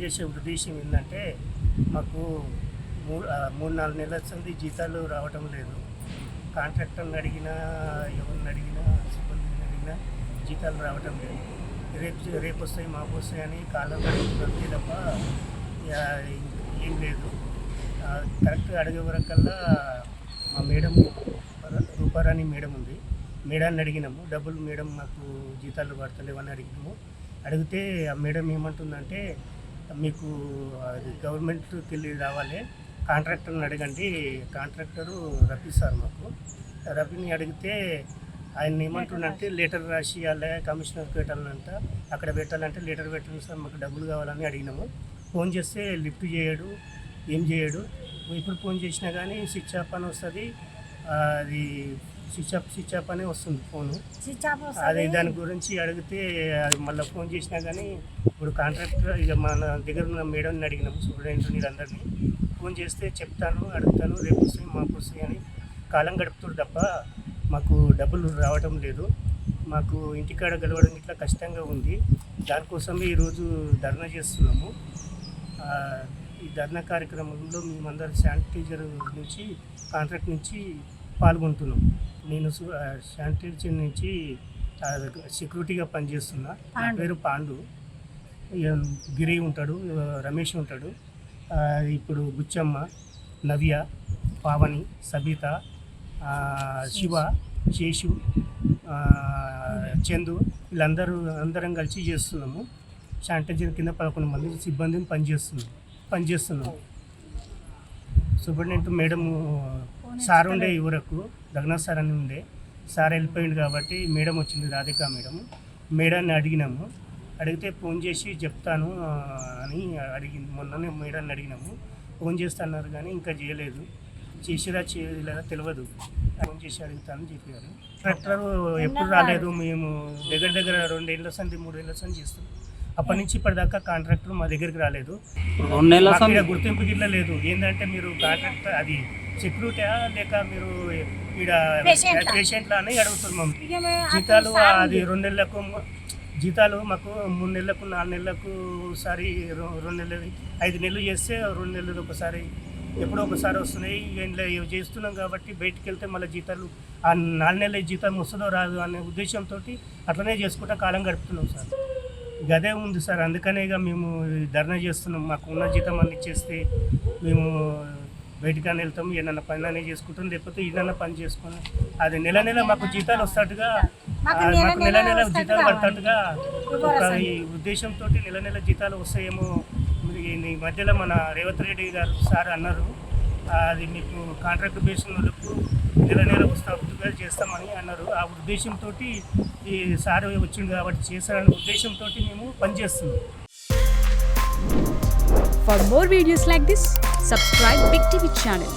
చేసే ఉద్దేశం ఏంటంటే మాకు 3-4 నెలల సంది జీతాలు రావటం లేదు. కాంట్రాక్టర్ని అడిగినా, ఎవరిని అడిగినా, సిబ్బందిని అడిగినా జీతాలు రావటం లేదు. రేపు వస్తాయి, మాకు వస్తాయి అని కాలం గడుపుతుంది తప్ప ఏం లేదు. కరెక్ట్ అడిగే వరకల్లా మా మేడం రూపారాణి మేడం ఉంది, మేడాన్ని అడిగినాము. డబ్బులు మేడం మాకు జీతాలు పడతలేవని అడిగినాము. అడిగితే ఆ మేడం ఏమంటుందంటే, మీకు అది గవర్నమెంట్కి వెళ్ళి రావాలి, కాంట్రాక్టర్ని అడగండి, కాంట్రాక్టరు రఫీ సార్ మాకు. రఫీని అడిగితే ఆయన ఏమంటుందంటే లెటర్ రాసి ఇవ్వాలి, కమిషనర్కి పెట్టాలంట, అక్కడ పెట్టాలంటే లెటర్ పెట్టండి సార్, మాకు డబ్బులు కావాలని అడిగినాము. ఫోన్ చేస్తే లిఫ్ట్ చేయడు, ఏం చేయడు. ఇప్పుడు ఫోన్ చేసినా కానీ స్విచ్ ఆఫ్ అని వస్తుంది, అది స్విచ్ ఆఫ్ అనే వస్తుంది ఫోను. అది దాని గురించి అడిగితే అది మళ్ళీ ఫోన్ చేసినా కానీ ఇప్పుడు కాంట్రాక్టర్ ఇక మన దగ్గర ఉన్న మేడంని అడిగినాము, సూపరింటెండెంట్ అందరినీ. ఫోన్ చేస్తే చెప్తాను, అడుగుతాను, రేపు వస్తాయి మాకు వస్తాయి అని కాలం గడుపుతాడు తప్ప మాకు డబ్బులు రావటం లేదు. మాకు ఇంటికాడ గెలవడం ఇట్లా కష్టంగా ఉంది. దానికోసమే ఈరోజు ధర్నా చేస్తున్నాము. ఈ ధర్నా కార్యక్రమంలో మేమందరం శానిటైజర్ నుంచి కాంట్రాక్ట్ నుంచి పాల్గొంటున్నాం. నేను శానిటైజర్ నుంచి సెక్యూరిటీగా పనిచేస్తున్నా. నా పేరు పాండు. గిరి ఉంటాడు, రమేష్ ఉంటాడు, ఇప్పుడు బుచ్చమ్మ, నవ్య, పావని, సబిత, శివ, శేషు, చందు, అందరం కలిసి చేస్తున్నాము. శానిటైజర్ కింద 11 మంది సిబ్బందిని పనిచేస్తున్నాము. సూపరింటెండెంట్ మేడం సార్ ఉండే వరకు రఘునాథ్ సార్ అని ఉండే, సార్ వెళ్ళిపోయింది కాబట్టి మేడం వచ్చింది, రాధిక మేడాన్ని అడిగినాము. అడిగితే ఫోన్ చేసి చెప్తాను అని అడిగింది. మొన్ననే మేడాన్ని అడిగినాము, ఫోన్ చేస్తున్నారు కానీ ఇంకా చేయలేదు. చేసిరా చేయలేదా తెలియదు. ఫోన్ చేసి అడుగుతానని చెప్పారు. ట్రాక్టర్ ఎప్పుడు రాలేదు. మేము దగ్గర 2 ఏళ్ళ సంది 3 ఏళ్ళ సంది చేస్తాం. అప్పటి నుంచి ఇప్పటిదాకా కాంట్రాక్టర్ మా దగ్గరికి రాలేదు. 2 నెలల గుర్తింపు గిట్ల లేదు. ఏంటంటే మీరు కాంట్రాక్టర్ అది సెక్యూరిటీయా లేక మీరు ఇక్కడ పేషెంట్లా అని అడుగుతున్నాం. జీతాలు అది 2 నెలలకు జీతాలు మాకు 3 నెలలకు 4 నెలలకు ఒకసారి 2 నెలలు 5 నెలలు చేస్తే 2 నెలలు ఒకసారి ఎప్పుడో ఒకసారి వస్తున్నాయి. ఇంట్లో చేస్తున్నాం కాబట్టి బయటికి వెళ్తే మళ్ళీ జీతాలు ఆ 4 నెలల జీతం వస్తుందో రాదు అనే ఉద్దేశంతో అట్లనే చేసుకుంటా కాలం గడుపుతున్నాం సార్. ఇక అదే ఉంది సార్. అందుకనే ఇక మేము ధర్నా చేస్తున్నాం. మాకు ఉన్న జీతం అన్ని ఇచ్చేస్తే మేము బయటికని వెళ్తాం, ఏదన్నా పని అనేది చేసుకుంటాం, లేకపోతే ఏదన్నా పని చేసుకుని అది నెల మాకు జీతాలు వస్తాట్టుగా, మాకు నెల జీతాలు పడతాట్టుగా ఒక ఈ ఉద్దేశంతో నెల జీతాలు వస్తాయేమో. ఈ మధ్యలో మన రేవంత్ రెడ్డి గారు సార్ అన్నారు, అది మీకు కాంట్రాక్ట్ బేసిన వాళ్ళకు నెల వస్తాట్టుగా చేస్తామని అన్నారు. ఆ ఉద్దేశంతో ఈ సార్ వచ్చింది కాబట్టి చేశారనే ఉద్దేశంతో మేము పనిచేస్తున్నాం. For more videos like this, subscribe Big TV channel.